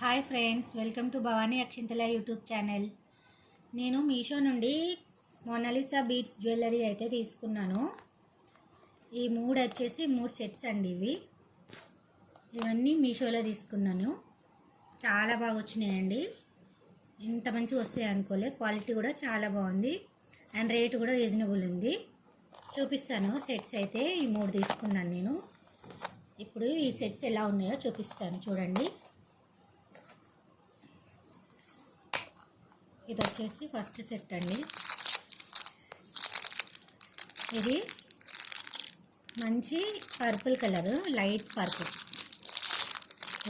Hi friends, welcome to Bhavani Akshintala YouTube channel. నేను మీషో నుండి Mona Lisa beads jewellery అయితే తీసుకున్నాను. ఈ మూడు సెట్స్ అండి. ఇవన్నీ మీషోలో తీసుకున్నాను. చాలా బాగా వచ్చినాయండి. ఇంత మంచిగా వస్తాయి అనుకోలే. క్వాలిటీ కూడా చాలా బాగుంది అండ్ రేట్ కూడా రీజనబుల్ ఉంది. చూపిస్తాను. సెట్స్ అయితే ఈ మూడు తీసుకున్నాను నేను. ఇప్పుడు ఈ సెట్స్ ఎలా ఉన్నాయో చూపిస్తాను, చూడండి. ఇది వచ్చేసి ఫస్ట్ సెట్ అండి. ఇది మంచి purple colour, light purple,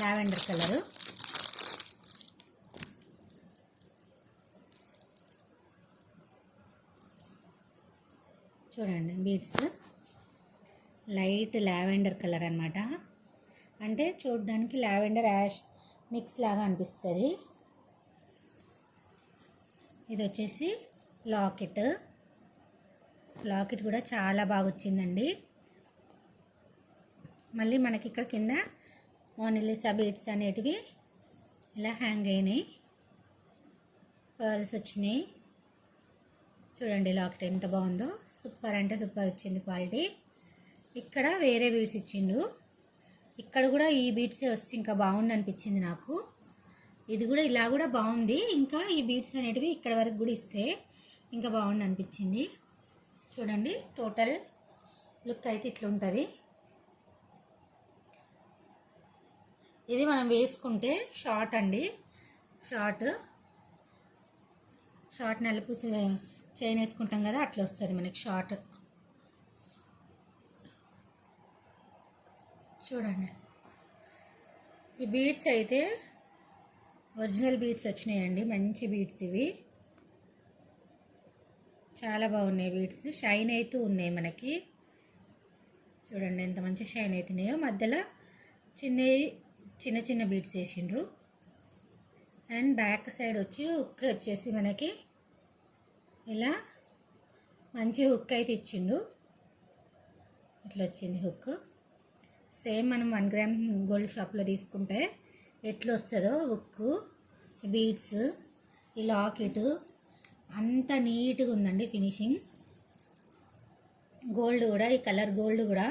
lavender colour. చూడండి, బీడ్స్ లైట్ లావెండర్ కలర్ అన్నమాట. అంటే చూడడానికి లావెండర్ యాష్ మిక్స్ లాగా అనిపిస్తుంది. ఇది వచ్చేసి లాకెట్ కూడా చాలా బాగా వచ్చిందండి. మళ్ళీ మనకి ఇక్కడ కింద మోనాలిసా బీడ్స్ అనేటివి ఇలా హ్యాంగ్ అయినాయి. పర్ల్స్ వచ్చినాయి. చూడండి లాకెట్ ఎంత బాగుందో. సూపర్ అంటే సూపర్ వచ్చింది క్వాలిటీ. ఇక్కడ వేరే బీడ్స్ ఇచ్చిండు. ఇక్కడ కూడా ఈ బీడ్సే వస్తే ఇంకా బాగుంది అనిపించింది నాకు. ఇది కూడా ఇలా కూడా బాగుంది. ఇంకా ఈ బీడ్స్ అనేటివి ఇక్కడ వరకు కూడా ఇస్తే ఇంకా బాగుంది అనిపించింది. చూడండి, టోటల్ లుక్ అయితే ఇట్లా ఉంటుంది. ఇది మనం వేసుకుంటే షార్ట్ అండి. షార్ట్ నలుపు చైన్ వేసుకుంటాం కదా, అట్లా వస్తుంది మనకి షార్ట్. చూడండి, ఈ బీడ్స్ అయితే ఒరిజినల్ బీడ్స్ వచ్చినాయండి. మంచి బీడ్స్ ఇవి. చాలా బాగున్నాయి బీడ్స్. షైన్ అవుతూ ఉన్నాయి మనకి. చూడండి ఎంత మంచి షైన్ అవుతున్నాయో. మధ్యలో చిన్న చిన్న బీడ్స్ వేసిండ్రు. అండ్ బ్యాక్ సైడ్ వచ్చేసి మనకి ఇలా మంచి హుక్ అయితే ఇచ్చిండు. ఇట్లా వచ్చింది హుక్. సేమ్ మనం 1 గ్రామ్ గోల్డ్ షాప్లో తీసుకుంటే ఎట్లా వస్తుందో హుక్, బీడ్స్, ఈ లాకెట్ అంత నీట్గా ఉందండి ఫినిషింగ్. గోల్డ్ కూడా, ఈ కలర్ గోల్డ్ కూడా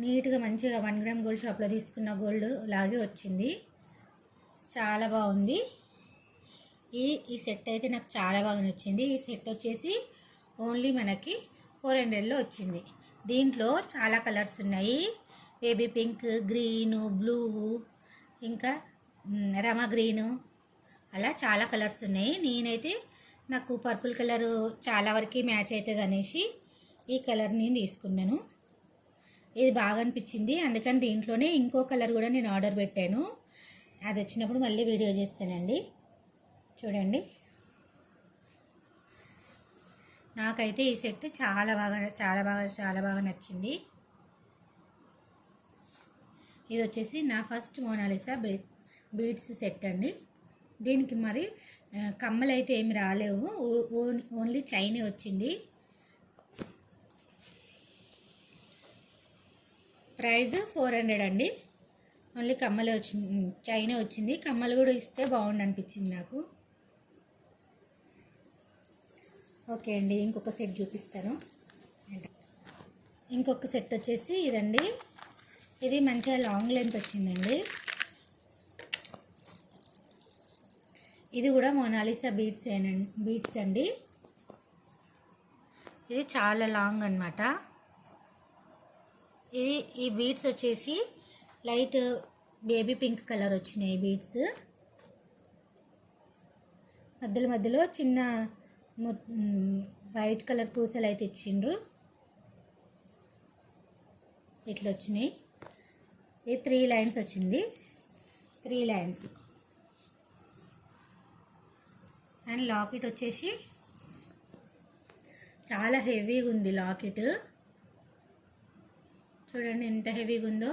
నీట్గా మంచిగా 1 గ్రామ్ గోల్డ్ షాప్లో తీసుకున్న గోల్డ్ లాగే వచ్చింది. చాలా బాగుంది. ఈ సెట్ అయితే నాకు చాలా బాగా నచ్చింది. ఈ సెట్ వచ్చేసి ఓన్లీ మనకి 400లో వచ్చింది. దీంట్లో చాలా కలర్స్ ఉన్నాయి. బేబీ పింక్, గ్రీను, బ్లూ, ఇంకా రమా గ్రీను, అలా చాలా కలర్స్ ఉన్నాయి. నేనైతే నాకు పర్పుల్ కలరు చాలా వరకు మ్యాచ్ అవుతుంది అనేసి ఈ కలర్ నేను తీసుకున్నాను. ఇది బాగా అనిపించింది. అందుకని దీంట్లోనే ఇంకో కలర్ కూడా నేను ఆర్డర్ పెట్టాను. అది వచ్చినప్పుడు మళ్ళీ వీడియో చేస్తానండి. చూడండి, నాకైతే ఈ సెట్ చాలా బాగా నచ్చింది. ఇది వచ్చేసి నా ఫస్ట్ మోనాలిసా బీడ్స్ సెట్ అండి. దీనికి మరి కమ్మలు అయితే ఏమి రాలేవు, ఓన్లీ చైనే వచ్చింది. ప్రైస్ 400 అండి. ఓన్లీ కమ్మలే వచ్చింది, చైనే వచ్చింది. కమ్మలు కూడా ఇస్తే బాగుండు అనిపించింది నాకు. ఓకే అండి, ఇంకొక సెట్ చూపిస్తాను. ఇంకొక సెట్ వచ్చేసి ఇదండి. ఇది మంచిగా లాంగ్ లెంత్ వచ్చిందండి. ఇది కూడా మోనాలిసా బీడ్స్ అండి. ఇది చాలా లాంగ్ అన్నమాట. ఈ బీడ్స్ వచ్చేసి లైట్ బేబీ పింక్ కలర్ వచ్చినాయి బీడ్స్. మధ్యలో చిన్న వైట్ కలర్ పూసలు అయితే ఇచ్చిండ్రు. ఇట్లా వచ్చినాయి. ఇది 3 లైన్స్ వచ్చింది. 3 లైన్స్. అండ్ లాకెట్ వచ్చేసి చాలా హెవీగా ఉంది లాకెట్. చూడండి ఎంత హెవీగా ఉందో.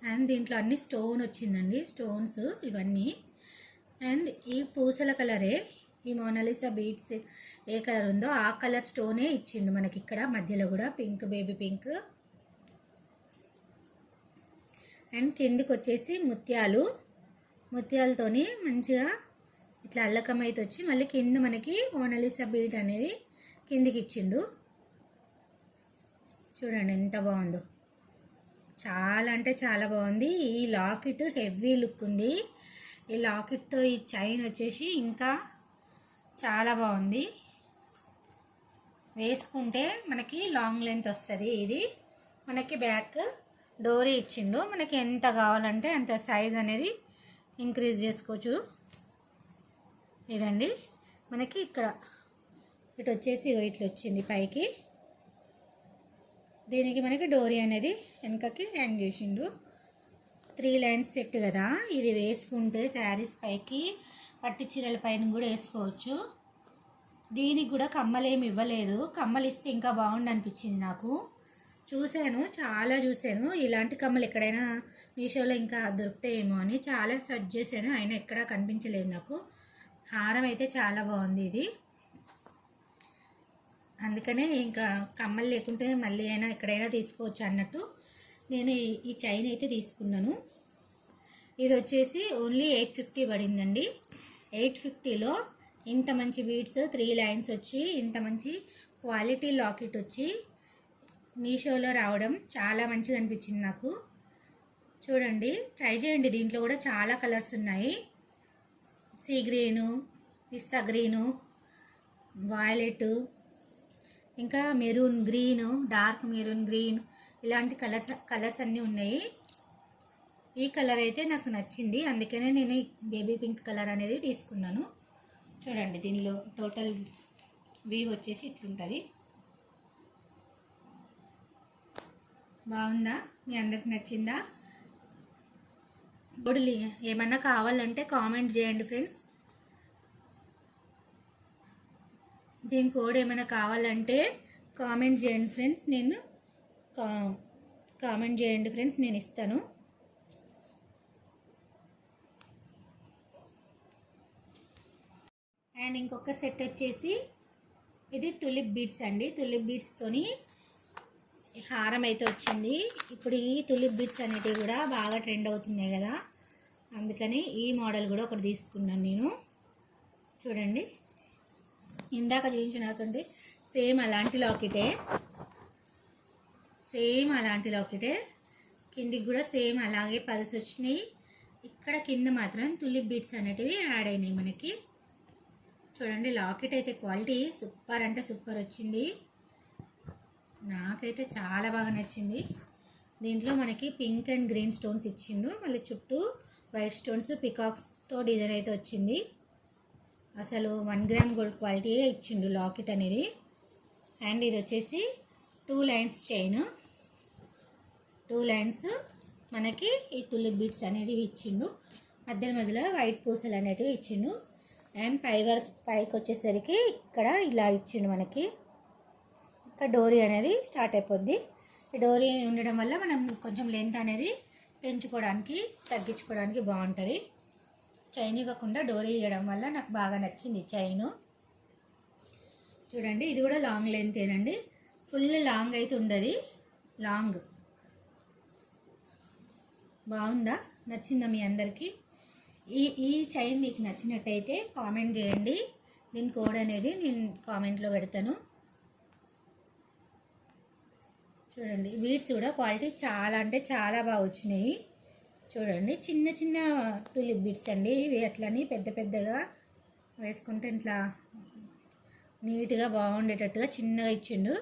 అండ్ దీంట్లో అన్ని స్టోన్ వచ్చిందండి, స్టోన్స్ ఇవన్నీ. అండ్ ఈ పూసల కలరే, ఈ మోనాలిసా బీడ్స్ ఏ కలర్ ఉందో ఆ కలర్ స్టోనే ఇచ్చిండు మనకి. ఇక్కడ మధ్యలో కూడా పింక్, బేబీ పింక్. అండ్ కిందికి వచ్చేసి ముత్యాలతోని మంచిగా ఇట్లా అల్లకం అయితే వచ్చి మళ్ళీ కింద మనకి మోనాలిసా బీట్ అనేది కిందికి ఇచ్చిండు. చూడండి ఎంత బాగుందో, చాలా అంటే చాలా బాగుంది. ఈ లాకెట్ హెవీ లుక్ ఉంది. ఈ లాకెట్తో ఈ చైన్ వచ్చేసి ఇంకా చాలా బాగుంది. వేసుకుంటే మనకి లాంగ్ లెంత్ వస్తుంది. ఇది మనకి బ్యాక్ డోరీ ఇచ్చిండు. మనకి ఎంత కావాలంటే అంత సైజ్ అనేది ఇంక్రీజ్ చేసుకోవచ్చు. ఇదండి మనకి ఇక్కడ ఇటు వచ్చేసి ఇట్లా వచ్చింది పైకి. దీనికి మనకి డోరీ అనేది వెనకకి హ్యాంగ్ చేసిండు. 3 లైన్స్ సెట్ కదా, ఇది వేసుకుంటే శారీస్ పైకి పట్టు చీరల పైన కూడా వేసుకోవచ్చు. దీనికి కూడా కమ్మలు ఏమి ఇవ్వలేదు. కమ్మలు ఇస్తే ఇంకా బాగుండు అనిపించింది నాకు. చాలా చూశాను ఇలాంటి కమ్మలు ఎక్కడైనా మీషోలో ఇంకా దొరుకుతాయేమో అని చాలా సెర్చ్ చేశాను, అయినా ఎక్కడా కనిపించలేదు నాకు. హారం అయితే చాలా బాగుంది ఇది. అందుకనే ఇంకా కమ్మలు లేకుంటే మళ్ళీ అయినా ఎక్కడైనా తీసుకోవచ్చు అన్నట్టు నేను ఈ చైన్ అయితే తీసుకున్నాను. ఇది వచ్చేసి ఓన్లీ 850 పడిందండి. 850లో ఇంత మంచి బీడ్స్ 3 లైన్స్ వచ్చి ఇంత మంచి క్వాలిటీ లాకెట్ వచ్చి మీషోలో రావడం చాలా మంచిగా అనిపించింది నాకు. చూడండి, ట్రై చేయండి. దీంట్లో కూడా చాలా కలర్స్ ఉన్నాయి. సీ గ్రీను, పిస్తా గ్రీను, వాయిలెట్, ఇంకా maroon green, dark maroon green, ఇలాంటి కలర్స్ అన్నీ ఉన్నాయి. ఈ కలర్ అయితే నాకు నచ్చింది, అందుకనే నేను బేబీ పింక్ కలర్ అనేది తీసుకున్నాను. చూడండి, దీనిలో టోటల్ వీవ్ వచ్చేసి ఇట్లుంటుంది. బాగుందా? మీ అందరికి నచ్చిందా? ఇప్పుడు ఏమన్నా కావాలంటే కామెంట్ చేయండి ఫ్రెండ్స్. దీని కోడ్ ఏమైనా కావాలంటే కామెంట్ చేయండి ఫ్రెండ్స్. కామెంట్ చేయండి ఫ్రెండ్స్, నేను ఇస్తాను. అండ్ ఇంకొక సెట్ వచ్చేసి ఇది తులిప్ బీడ్స్ అండి. తులిప్ బీడ్స్తోని హారం అయితే వచ్చింది. ఇప్పుడు ఈ తులిప్ బీడ్స్ అనేటివి కూడా బాగా ట్రెండ్ అవుతున్నాయి కదా, అందుకని ఈ మోడల్ కూడా ఒకటి తీసుకున్నాను నేను. చూడండి, ఇందాక చూపించినటువంటి సేమ్ అలాంటి లాకెటే, కిందికి కూడా సేమ్ అలాగే పల్స్ వచ్చినాయి. ఇక్కడ కింద మాత్రం తులిప్ బీడ్స్ అనేటివి యాడ్ అయినాయి మనకి. చూడండి, లాకెట్ అయితే క్వాలిటీ సూపర్ అంటే సూపర్ వచ్చింది. నాకైతే చాలా బాగా నచ్చింది. దీంట్లో మనకి పింక్ అండ్ గ్రీన్ స్టోన్స్ ఇచ్చిండు, మళ్ళీ చుట్టూ వైట్ స్టోన్స్ పికాక్స్తో డిజైన్ అయితే వచ్చింది. అసలు 1 గ్రామ్ గోల్డ్ క్వాలిటీ ఇచ్చిండు లాకెట్ అనేది. అండ్ ఇది వచ్చేసి 2 లైన్స్ చైన్, 2 లైన్స్ మనకి ఈ తులిప్ బీడ్స్ అనేటివి ఇచ్చిండు. మధ్యలో వైట్ పూసలు అనేటివి ఇచ్చిండు. అండ్ పైకి వచ్చేసరికి ఇక్కడ ఇలా ఇచ్చిండు మనకి. ఇక్కడ డోరీ అనేది స్టార్ట్ అయిపోద్ది. ఈ డోరీ ఉండడం వల్ల మనం కొంచెం లెంత్ అనేది పెంచుకోవడానికి తగ్గించుకోవడానికి బాగుంటుంది. చైన్ ఇవ్వకుండా డోరీ ఇవ్వడం వల్ల నాకు బాగా నచ్చింది చైను. చూడండి, ఇది కూడా లాంగ్ లెంతేనండి, ఫుల్ లాంగ్ అయితే ఉండదు. లాంగ్ బాగుందా? నచ్చిందా మీ అందరికీ? ఈ చైన్ మీకు నచ్చినట్టయితే కామెంట్ చేయండి. దీని కోడ్ అనేది నేను కామెంట్లో పెడతాను. చూడండి, బీడ్స్ కూడా క్వాలిటీ చాలా అంటే చాలా బాగా వచ్చినాయి. చూడండి, చిన్న చిన్న తులిప్ బీడ్స్ అండి ఇవి. అట్లని పెద్దగా వేసుకుంటే ఇట్లా నీట్గా బాగుండేటట్టుగా చిన్నగా ఇచ్చిండు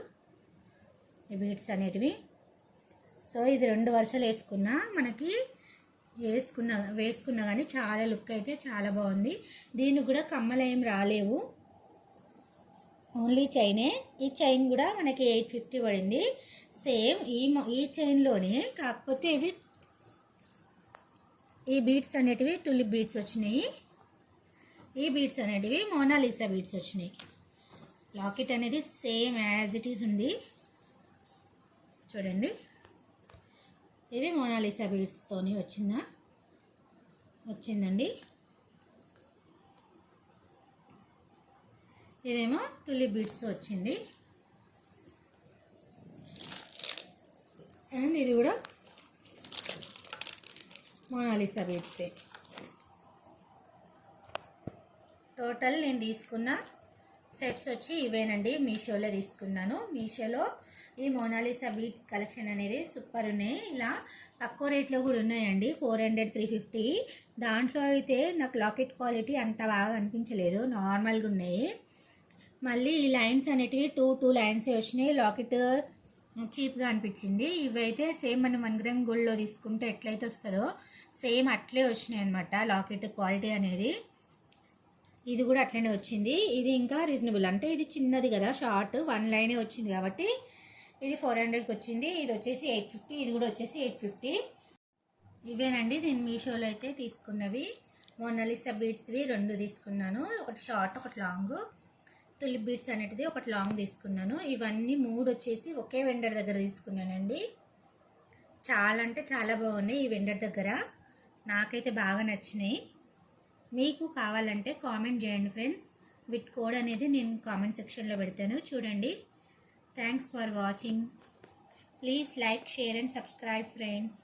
ఈ బీడ్స్ అనేటివి. సో ఇది 2 వరుసలు మనకి వేసుకున్నా కానీ చాలా లుక్ అయితే చాలా బాగుంది. దీనికి కూడా కమ్మలు ఏం రాలేవు, ఓన్లీ చైనే. ఈ చైన్ కూడా మనకి 850 పడింది. సేమ్ ఈ చైన్లోనే, కాకపోతే ఇది ఈ బీడ్స్ అనేటివి తులిప్ బీడ్స్ వచ్చినాయి. ఈ బీడ్స్ అనేటివి మోనాలిసా బీడ్స్ వచ్చినాయి. లాకెట్ అనేది సేమ్ యాజ్ ఇట్ ఈస్ ఉంది. చూడండి, ఇవి మోనాలిసా బీడ్స్తోని వచ్చిందండి. ఇదేమో తులిప్ బీడ్స్ వచ్చింది. అండ్ ఇది కూడా మోనాలిసా బీడ్సే. టోటల్ నేను తీసుకున్న సెట్స్ వచ్చి ఇవేనండి. మీషోలో తీసుకున్నాను. మీషోలో ఈ మోనాలిసా బీడ్స్ కలెక్షన్ అనేది సూపర్ ఉన్నాయి. ఇలా తక్కువ రేట్లో కూడా ఉన్నాయండి. 400, 350. దాంట్లో అయితే నాకు లాకెట్ క్వాలిటీ అంత బాగా అనిపించలేదు, నార్మల్గా ఉన్నాయి. మళ్ళీ ఈ లైన్స్ అనేటివి టూ లైన్సే వచ్చినాయి. లాకెట్ చీప్గా అనిపించింది. ఇవైతే సేమ్ మనం 1 గ్రామ్ గోల్డ్లో తీసుకుంటే ఎట్లయితే వస్తుందో సేమ్ అట్లే వచ్చినాయి అనమాట లాకెట్ క్వాలిటీ అనేది. ఇది కూడా అట్లనే వచ్చింది. ఇది ఇంకా రీజనబుల్, అంటే ఇది చిన్నది కదా, షార్ట్ 1 లైనే వచ్చింది కాబట్టి ఇది 400కి వచ్చింది. ఇది వచ్చేసి 850, ఇది కూడా వచ్చేసి 850. ఇవేనండి నేను మీషోలో అయితే తీసుకున్నవి. మోనాలిసా బీడ్స్వి 2 తీసుకున్నాను, ఒకటి షార్ట్ ఒకటి లాంగ్. తులిప్ బీడ్స్ అనేటిది ఒకటి లాంగ్ తీసుకున్నాను. ఇవన్నీ 3 వచ్చేసి ఒకే వెండర్ దగ్గర తీసుకున్నానండి. చాలా అంటే చాలా బాగున్నాయి ఈ వెండర్ దగ్గర, నాకైతే బాగా నచ్చినాయి. మీకు కావాలంటే కామెంట్ చేయండి ఫ్రెండ్స్. విత్ కోడ్ అనేది నేను కామెంట్ సెక్షన్లో పెడతాను, చూడండి. Thanks for watching. Please like, share and subscribe friends.